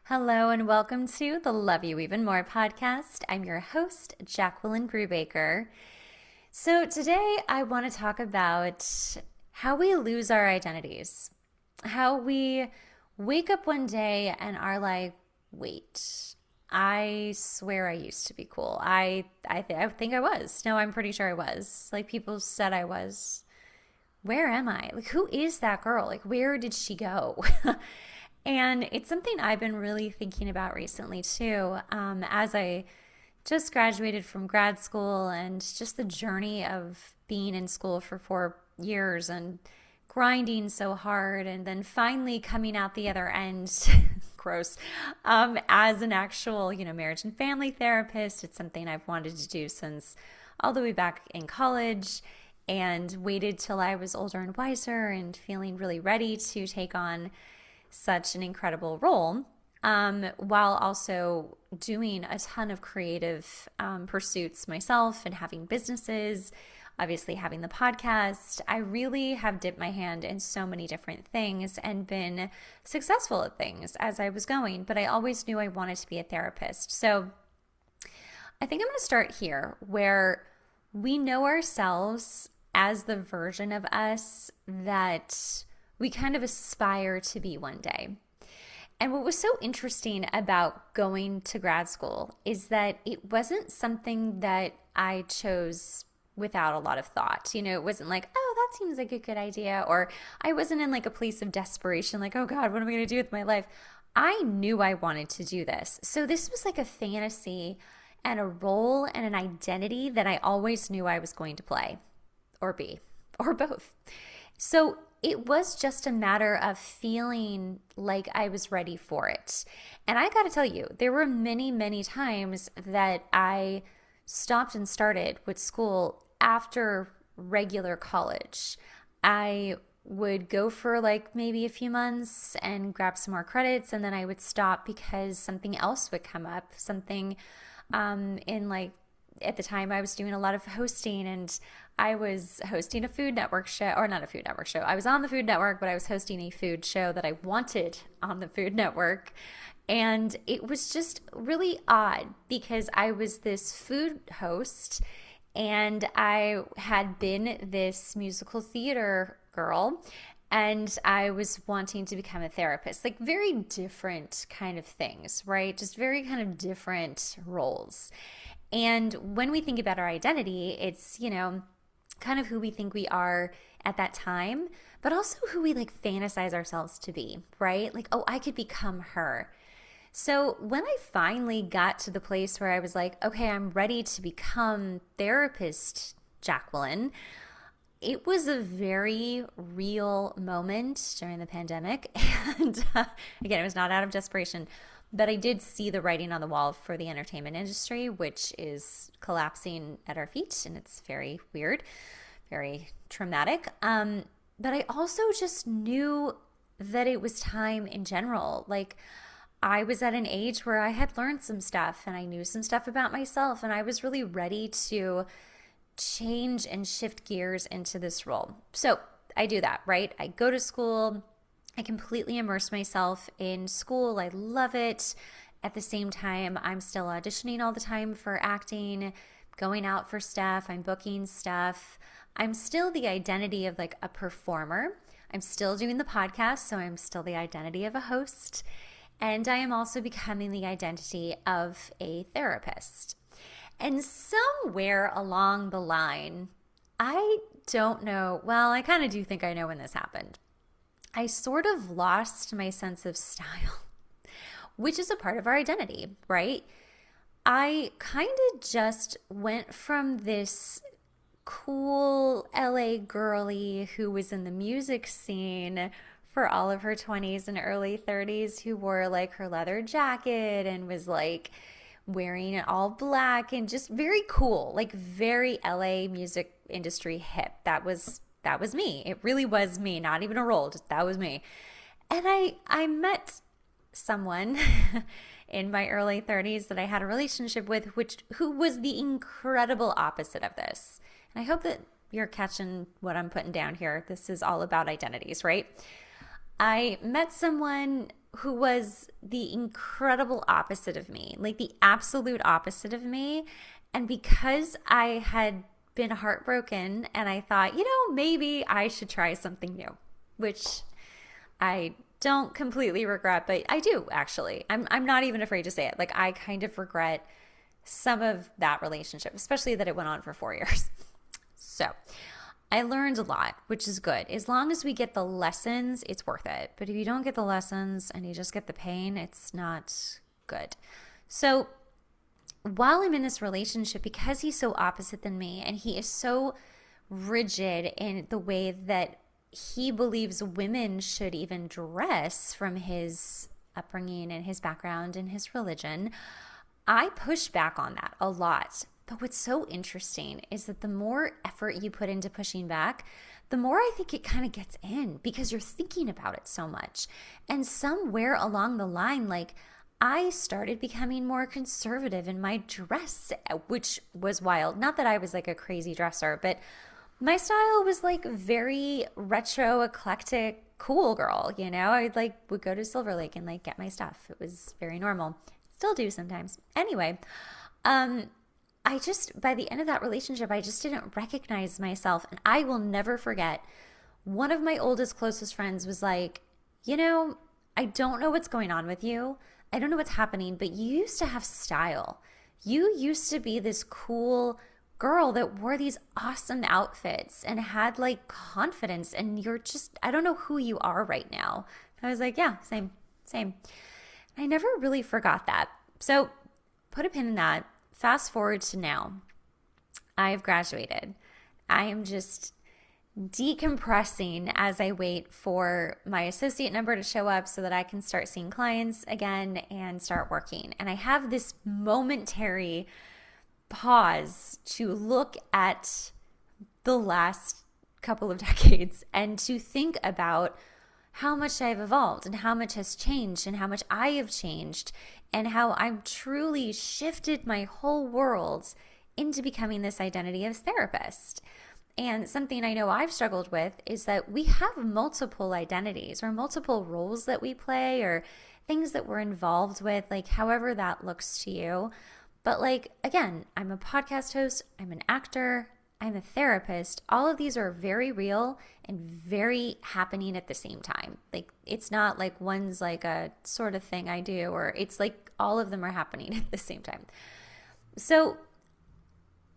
Hello and welcome to the Love You Even More podcast. I'm your host, Jacqueline Brubaker. So today I want to talk about how we lose our identities, how we wake up one day and are like, wait, I swear I used to be cool. I think I was. No, I'm pretty sure I was. Like people said I was. Where am I? Like, who is that girl? Like, where did she go? And it's something I've been really thinking about recently too, as I just graduated from grad school and just the journey of being in school for 4 years and grinding so hard and then finally coming out the other end, gross, as an actual, marriage and family therapist. It's something I've wanted to do since all the way back in college and waited till I was older and wiser and feeling really ready to take on such an incredible role, while also doing a ton of creative pursuits myself and having businesses, obviously having the podcast. I really have dipped my hand in so many different things and been successful at things as I was going, but I always knew I wanted to be a therapist. So I think I'm going to start here where we know ourselves as the version of us that we kind of aspire to be one day. And what was so interesting about going to grad school is that it wasn't something that I chose without a lot of thought. It wasn't like, oh, that seems like a good idea. Or I wasn't in like a place of desperation, like, oh God, what am I going to do with my life? I knew I wanted to do this. So this was like a fantasy and a role and an identity that I always knew I was going to play or be or both. So it was just a matter of feeling like I was ready for it. And I got to tell you, there were many, many times that I stopped and started with school after regular college. I would go for like maybe a few months and grab some more credits, and then I would stop because something else would come up, something in like at the time I was doing a lot of hosting, and I was hosting a Food Network show, or not a Food Network show. I was on the Food Network, but I was hosting a food show that I wanted on the Food Network. And it was just really odd because I was this food host and I had been this musical theater girl and I was wanting to become a therapist. Like very different kind of things, right? Just very kind of different roles. And when we think about our identity, it's, kind of who we think we are at that time, but also who we like fantasize ourselves to be, right? Like, oh, I could become her. So when I finally got to the place where I was like, okay, I'm ready to become therapist Jacqueline, it was a very real moment during the pandemic. And again, it was not out of desperation. But I did see the writing on the wall for the entertainment industry, which is collapsing at our feet, and it's very weird, very traumatic. But I also just knew that it was time in general. Like I was at an age where I had learned some stuff and I knew some stuff about myself, and I was really ready to change and shift gears into this role. So I do that, right? I go to school. I completely immerse myself in school. I love it. At the same time, I'm still auditioning all the time for acting, going out for stuff. I'm booking stuff. I'm still the identity of like a performer. I'm still doing the podcast, so I'm still the identity of a host. And I am also becoming the identity of a therapist. And somewhere along the line, I don't know, well, I kind of do think I know when this happened. I sort of lost my sense of style, which is a part of our identity, right? I kind of just went from this cool LA girly who was in the music scene for all of her 20s and early 30s, who wore like her leather jacket and was like wearing it all black and just very cool, like very LA music industry hip. That was me. It really was me, not even a role, just that was me. And I met someone in my early 30s that I had a relationship with, who was the incredible opposite of this. And I hope that you're catching what I'm putting down here. This is all about identities, right? I met someone who was the incredible opposite of me, like the absolute opposite of me. And because I had been heartbroken and I thought, maybe I should try something new, which I don't completely regret, but I do actually. I'm not even afraid to say it. Like I kind of regret some of that relationship, especially that it went on for 4 years. So I learned a lot, which is good. As long as we get the lessons, it's worth it. But if you don't get the lessons and you just get the pain, it's not good. So while I'm in this relationship, because he's so opposite than me and he is so rigid in the way that he believes women should even dress from his upbringing and his background and his religion, I push back on that a lot. But what's so interesting is that the more effort you put into pushing back, the more I think it kind of gets in because you're thinking about it so much. And somewhere along the line, like I started becoming more conservative in my dress, which was wild. Not that I was like a crazy dresser, but my style was like very retro, eclectic, cool girl. I like would go to Silver Lake and like get my stuff. It was very normal. Still do sometimes. Anyway, I just, by the end of that relationship, I just didn't recognize myself. And I will never forget, one of my oldest, closest friends was like, I don't know what's going on with you. I don't know what's happening, but you used to have style. You used to be this cool girl that wore these awesome outfits and had like confidence. And you're just, I don't know who you are right now. I was like, yeah, same. I never really forgot that. So put a pin in that. Fast forward to now. I've graduated. I am just decompressing as I wait for my associate number to show up so that I can start seeing clients again and start working. And I have this momentary pause to look at the last couple of decades and to think about how much I've evolved and how much has changed and how much I have changed and how I've truly shifted my whole world into becoming this identity of therapist. And something I know I've struggled with is that we have multiple identities or multiple roles that we play or things that we're involved with, like however that looks to you. But like, again, I'm a podcast host, I'm an actor, I'm a therapist. All of these are very real and very happening at the same time. Like it's not like one's like a sort of thing I do, or it's like all of them are happening at the same time. So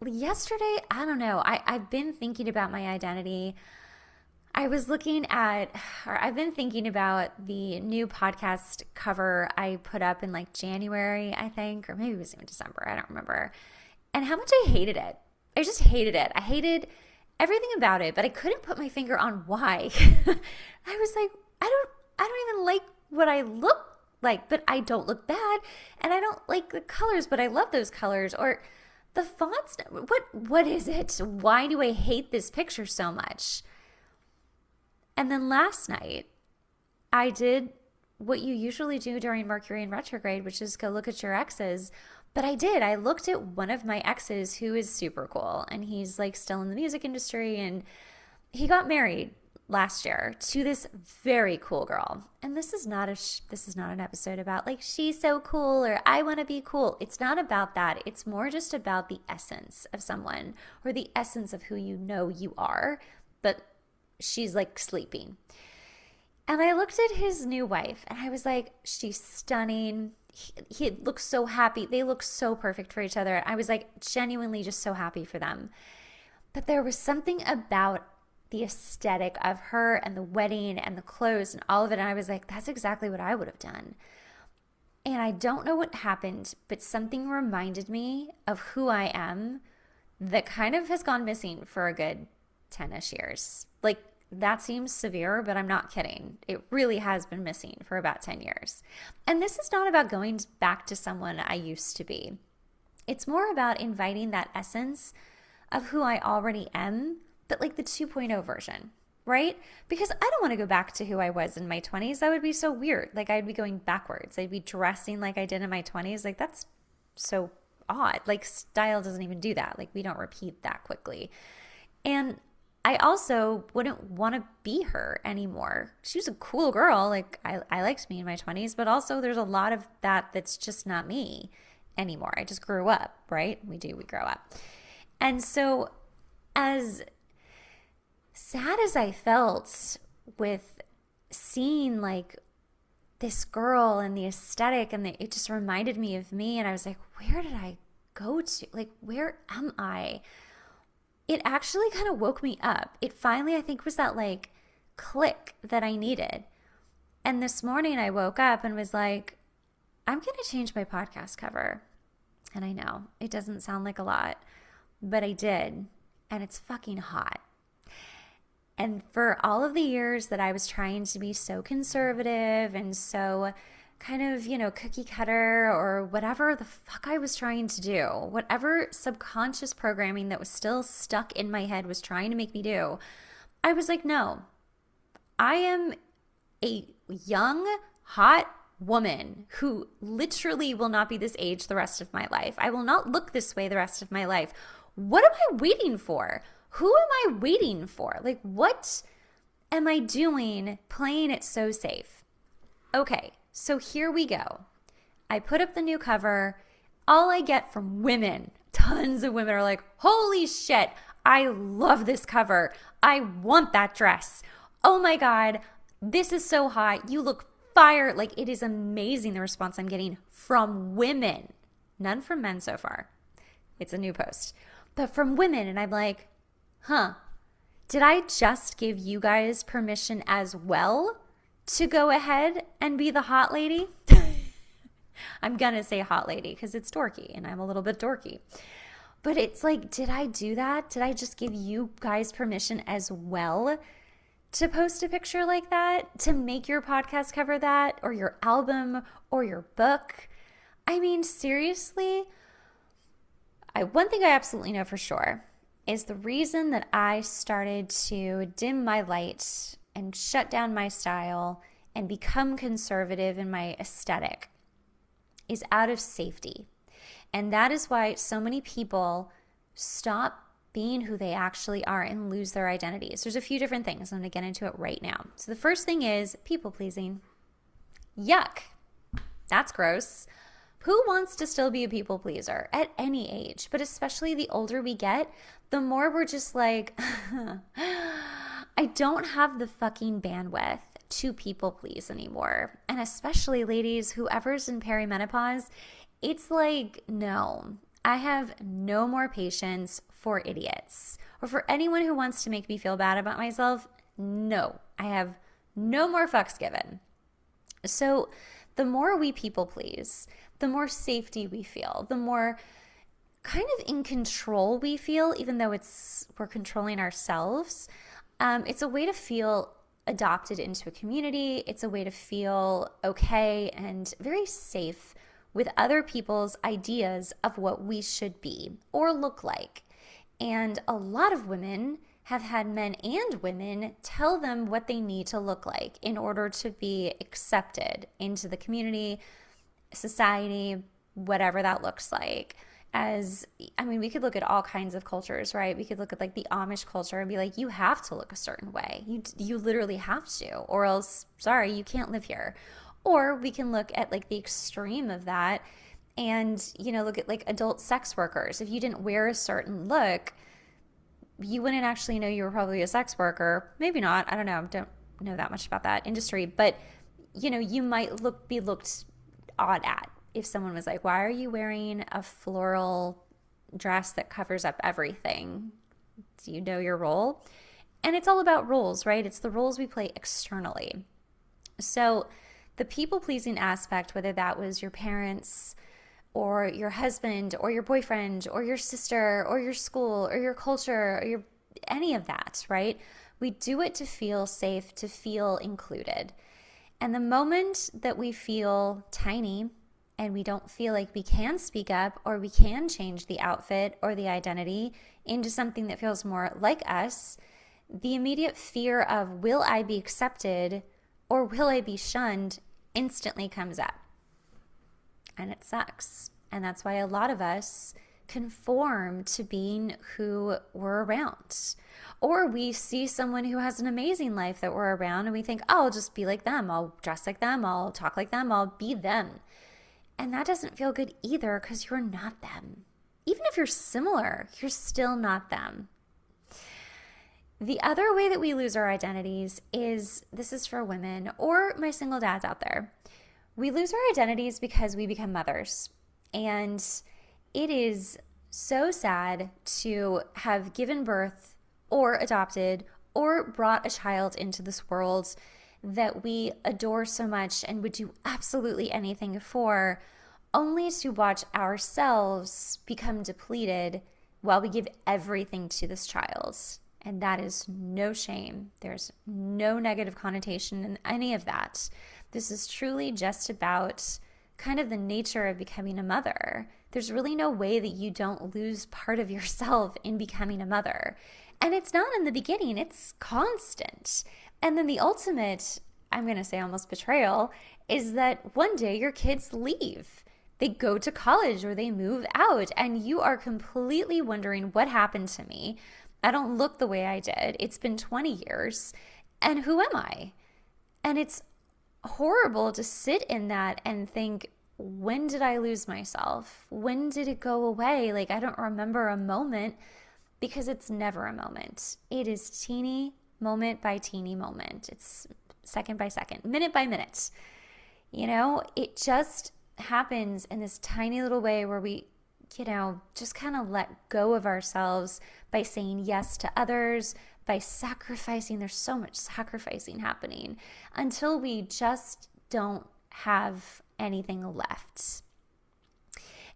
yesterday, I don't know, I've been thinking about my identity. I've been thinking about the new podcast cover I put up in like January, I think, or maybe it was even December, I don't remember, and how much I hated it. I just hated it. I hated everything about it, but I couldn't put my finger on why. I was like, I don't even like what I look like, but I don't look bad. And I don't like the colors, but I love those colors. Or the fonts. What is it? Why do I hate this picture so much? And then last night, I did what you usually do during Mercury in retrograde, which is go look at your exes. But I did. I looked at one of my exes who is super cool, and he's like still in the music industry, and he got married last year to this very cool girl. And this is not an episode about like she's so cool or I want to be cool. It's not about that. It's more just about the essence of someone or the essence of who you are, but she's like sleeping. And I looked at his new wife and I was like, she's stunning. He looks so happy. They look so perfect for each other. I was like genuinely just so happy for them. But there was something about the aesthetic of her and the wedding and the clothes and all of it. And I was like, that's exactly what I would have done. And I don't know what happened, but something reminded me of who I am that kind of has gone missing for a good 10-ish years. Like, that seems severe, but I'm not kidding. It really has been missing for about 10 years. And this is not about going back to someone I used to be. It's more about inviting that essence of who I already am, but like the 2.0 version, right? Because I don't want to go back to who I was in my 20s. That would be so weird. Like I'd be going backwards. I'd be dressing like I did in my 20s. Like that's so odd. Like style doesn't even do that. Like we don't repeat that quickly. And I also wouldn't want to be her anymore. She was a cool girl. Like I liked me in my 20s, but also there's a lot of that that's just not me anymore. I just grew up, right? We grow up. And so as sad as I felt with seeing like this girl and the aesthetic and it just reminded me of me, and I was like, where did I go to? Like, where am I? It actually kind of woke me up. It finally, I think, was that like click that I needed. And this morning I woke up and was like, I'm going to change my podcast cover. And I know it doesn't sound like a lot, but I did. And it's fucking hot. And for all of the years that I was trying to be so conservative and so kind of, cookie cutter or whatever the fuck I was trying to do, whatever subconscious programming that was still stuck in my head was trying to make me do, I was like, no, I am a young, hot woman who literally will not be this age the rest of my life. I will not look this way the rest of my life. What am I waiting for? Who am I waiting for? Like, what am I doing playing it so safe? Okay, so here we go. I put up the new cover. All I get from women, tons of women are like, holy shit, I love this cover. I want that dress. Oh my God, this is so hot. You look fire. Like, it is amazing the response I'm getting from women. None from men so far. It's a new post. But from women, and I'm like, did I just give you guys permission as well to go ahead and be the hot lady? I'm going to say hot lady because it's dorky and I'm a little bit dorky. But it's like, did I do that? Did I just give you guys permission as well to post a picture like that? To make your podcast cover that, or your album, or your book? I mean, seriously? One thing I absolutely know for sure is the reason that I started to dim my light and shut down my style and become conservative in my aesthetic is out of safety. And that is why so many people stop being who they actually are and lose their identities. There's a few different things. I'm going to get into it right now. So the first thing is people pleasing. Yuck. That's gross. Who wants to still be a people pleaser at any age? But especially the older we get, the more we're just like, I don't have the fucking bandwidth to people please anymore. And especially ladies, whoever's in perimenopause, it's like, no, I have no more patience for idiots or for anyone who wants to make me feel bad about myself. No, I have no more fucks given. So the more we people please, the more safety we feel, the more kind of in control we feel, even though we're controlling ourselves. It's a way to feel adopted into a community. It's a way to feel okay and very safe with other people's ideas of what we should be or look like. And a lot of women have had men and women tell them what they need to look like in order to be accepted into the community, society, whatever that looks like. We could look at all kinds of cultures, right? We could look at like the Amish culture and be like, you have to look a certain way. You literally have to, or else, sorry, you can't live here. Or we can look at like the extreme of that and, look at like adult sex workers. If you didn't wear a certain look, you wouldn't actually know you were probably a sex worker. Maybe not. I don't know. Don't know that much about that industry. But, you might be looked odd at if someone was like, why are you wearing a floral dress that covers up everything? Do you know your role? And it's all about roles, right? It's the roles we play externally. So the people-pleasing aspect, whether that was your parents or your husband or your boyfriend or your sister or your school or your culture or any of that, right? We do it to feel safe, to feel included. And the moment that we feel tiny and we don't feel like we can speak up or we can change the outfit or the identity into something that feels more like us, the immediate fear of will I be accepted or will I be shunned instantly comes up. And it sucks. And that's why a lot of us conform to being who we're around. Or we see someone who has an amazing life that we're around and we think, oh, I'll just be like them. I'll dress like them. I'll talk like them. I'll be them. And that doesn't feel good either because you're not them. Even if you're similar, you're still not them. The other way that we lose our identities is, this is for women or my single dads out there. We lose our identities because we become mothers. And it is so sad to have given birth or adopted or brought a child into this world that we adore so much and would do absolutely anything for, only to watch ourselves become depleted while we give everything to this child. And that is no shame. There's no negative connotation in any of that. This is truly just about kind of the nature of becoming a mother. There's really no way that you don't lose part of yourself in becoming a mother. And it's not in the beginning, it's constant. And then the ultimate, I'm going to say almost betrayal, is that one day your kids leave. They go to college or they move out and you are completely wondering what happened to me. I don't look the way I did. It's been 20 years. And who am I? And it's horrible to sit in that and think, when did I lose myself? When did it go away? Like, I don't remember a moment, because it's never a moment. It is teeny moment by teeny moment. It's second by second, minute by minute. It just happens in this tiny little way where we, just kind of let go of ourselves by saying yes to others, by sacrificing. There's so much sacrificing happening until we just don't have anything left.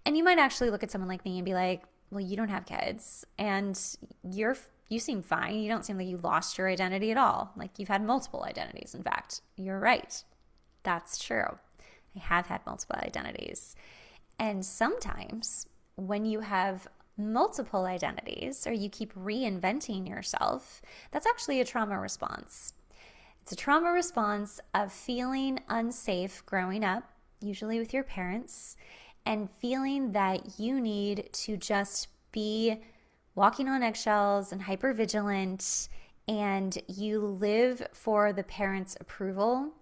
And you might actually look at someone like me and be like, well, you don't have kids and you seem fine. You don't seem like you lost your identity at all. Like you've had multiple identities. In fact, you're right. That's true. I have had multiple identities. And sometimes when you have multiple identities or you keep reinventing yourself, that's actually a trauma response. It's a trauma response of feeling unsafe growing up, usually with your parents, and feeling that you need to just be walking on eggshells and hypervigilant, and you live for the parents' approval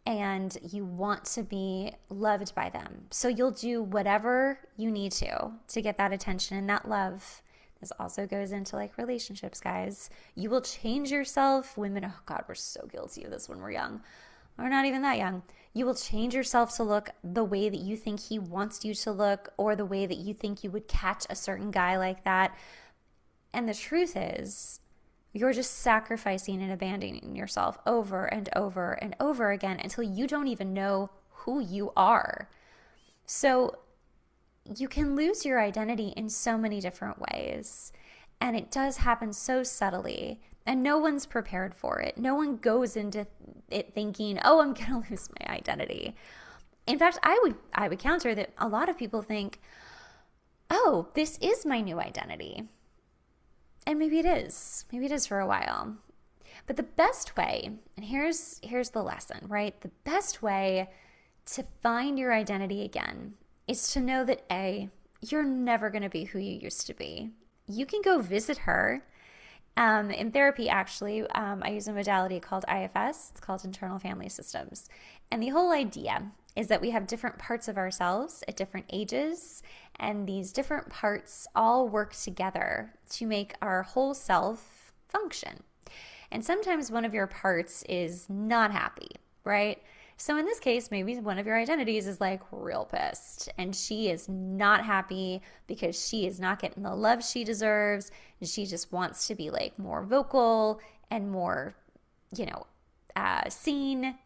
and you want to be loved by them. So you'll do whatever you need to get that attention and that love. This also goes into like relationships, guys. You will change yourself. Women, oh God, we're so guilty of this when we're young. Or not even that young. You will change yourself to look the way that you think he wants you to look, or the way that you think you would catch a certain guy like that. And the truth is, you're just sacrificing and abandoning yourself over and over and over again until you don't even know who you are. So you can lose your identity in so many different ways. And it does happen so subtly. And no one's prepared for it. No one goes into it thinking, oh, I'm going to lose my identity. In fact, I would counter that a lot of people think, oh, this is my new identity. And maybe it is. Maybe it is for a while. But the best way, and here's the lesson, right? The best way to find your identity again is to know that A, you're never going to be who you used to be. You can go visit her. In therapy, actually, I use a modality called IFS. It's called Internal Family Systems. And the whole idea is that we have different parts of ourselves at different ages, and these different parts all work together to make our whole self function. And sometimes one of your parts is not happy, right? So in this case, maybe one of your identities is like real pissed, and she is not happy because she is not getting the love she deserves, and she just wants to be like more vocal and more, seen,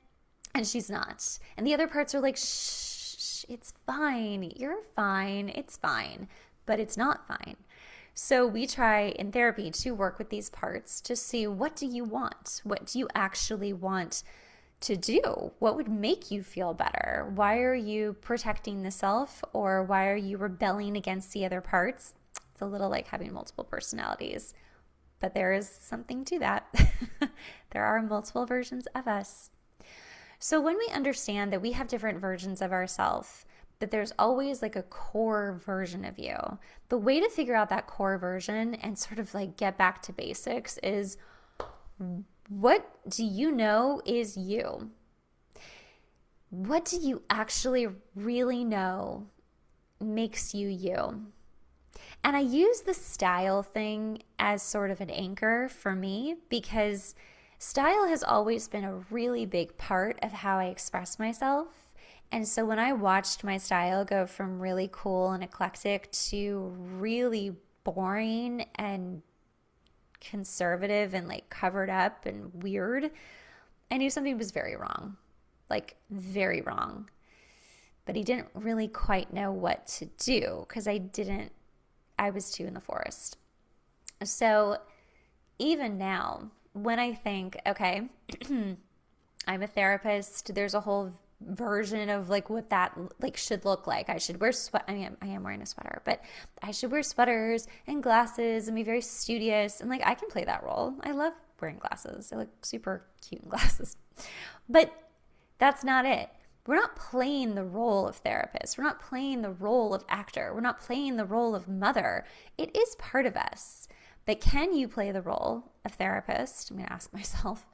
and she's not. And the other parts are like, shh, it's fine, you're fine, it's fine, but it's not fine. So we try in therapy to work with these parts to see, what do you want? What do you actually want to do? What would make you feel better? Why are you protecting the self, or why are you rebelling against the other parts? It's a little like having multiple personalities, but there is something to that. There are multiple versions of us. So when we understand that we have different versions of ourselves, but there's always like a core version of you. The way to figure out that core version and sort of like get back to basics is, what do you know is you? What do you actually really know makes you you? And I use the style thing as sort of an anchor for me, because style has always been a really big part of how I express myself. And so when I watched my style go from really cool and eclectic to really boring and conservative and like covered up and weird, I knew something was very wrong, like very wrong. But he didn't really quite know what to do because I was too in the forest. So even now, when I think, okay, I'm a therapist, there's a whole version of like what that like should look like. I should wear I am wearing a sweater, but I should wear sweaters and glasses and be very studious, and like I can play that role. I love wearing glasses. I look super cute in glasses. But that's not it. We're not playing the role of therapist. We're not playing the role of actor. We're not playing the role of mother. It is part of us. But can you play the role of therapist? I'm going to ask myself,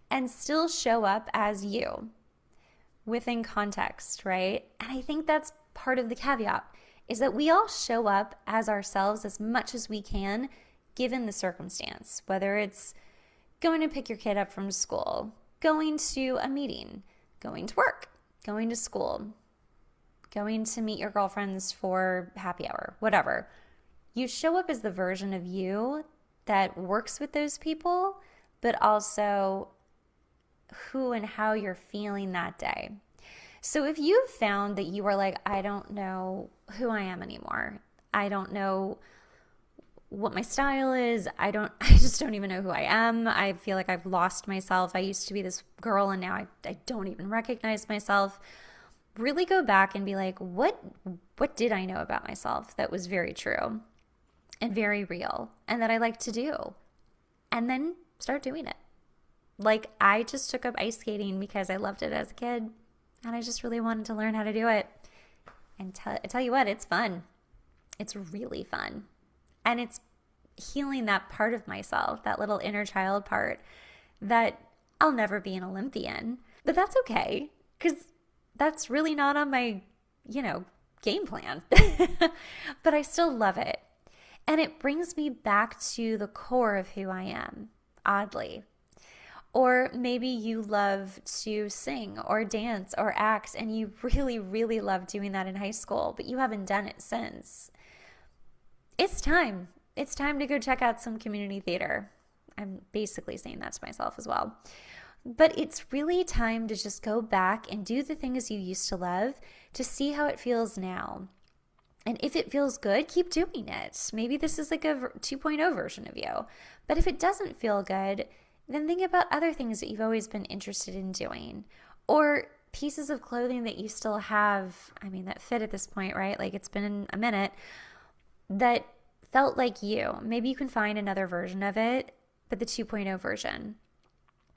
and still show up as you within context, right? And I think that's part of the caveat, is that we all show up as ourselves as much as we can given the circumstance, whether it's going to pick your kid up from school, going to a meeting, going to work, going to school, going to meet your girlfriends for happy hour, whatever. You show up as the version of you that works with those people, but also who and how you're feeling that day. So if you've found that you are like, I don't know who I am anymore, I don't know what my style is, I just don't even know who I am, I feel like I've lost myself, I used to be this girl and now I don't even recognize myself, really go back and be like, what did I know about myself that was very true and very real and that I like to do? And then start doing it. Like, I just took up ice skating because I loved it as a kid and I just really wanted to learn how to do it. And I tell you what, it's fun. It's really fun. And it's healing that part of myself, that little inner child part that I'll never be an Olympian. But that's okay, because that's really not on my, game plan. But I still love it. And it brings me back to the core of who I am, oddly. Or maybe you love to sing or dance or act, and you really, really loved doing that in high school, but you haven't done it since. It's time. It's time to go check out some community theater. I'm basically saying that to myself as well. But it's really time to just go back and do the things you used to love to see how it feels now. And if it feels good, keep doing it. Maybe this is like a 2.0 version of you. But if it doesn't feel good, then think about other things that you've always been interested in doing. Or pieces of clothing that you still have, that fit at this point, right? Like, it's been a minute, that felt like you. Maybe you can find another version of it, but the 2.0 version.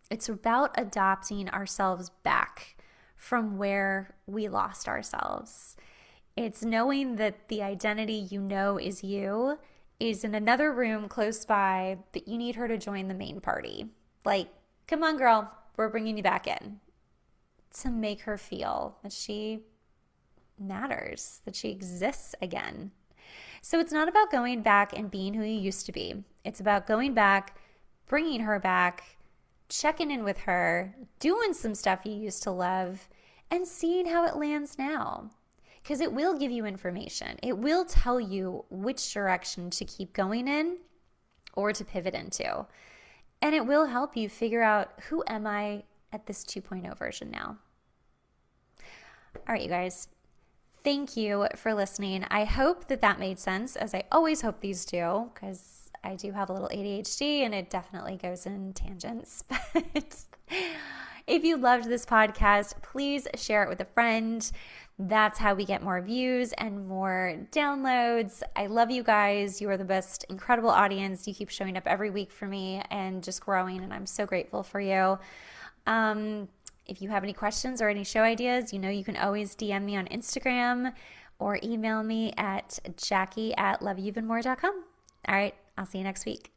It's about adopting ourselves back from where we lost ourselves. It's knowing that the identity you know is you is in another room close by, but you need her to join the main party. Like, come on, girl, we're bringing you back in, to make her feel that she matters, that she exists again. So it's not about going back and being who you used to be. It's about going back, bringing her back, checking in with her, doing some stuff you used to love, and seeing how it lands now. Because it will give you information. It will tell you which direction to keep going in or to pivot into. And it will help you figure out, who am I at this 2.0 version now? All right, you guys. Thank you for listening. I hope that made sense, as I always hope these do, because I do have a little ADHD and it definitely goes in tangents. But if you loved this podcast, please share it with a friend. That's how we get more views and more downloads. I love you guys. You are the best, incredible audience. You keep showing up every week for me and just growing, and I'm so grateful for you. If you have any questions or any show ideas, you can always DM me on Instagram or email me at jackie@loveyouevenmore.com. All right, I'll see you next week.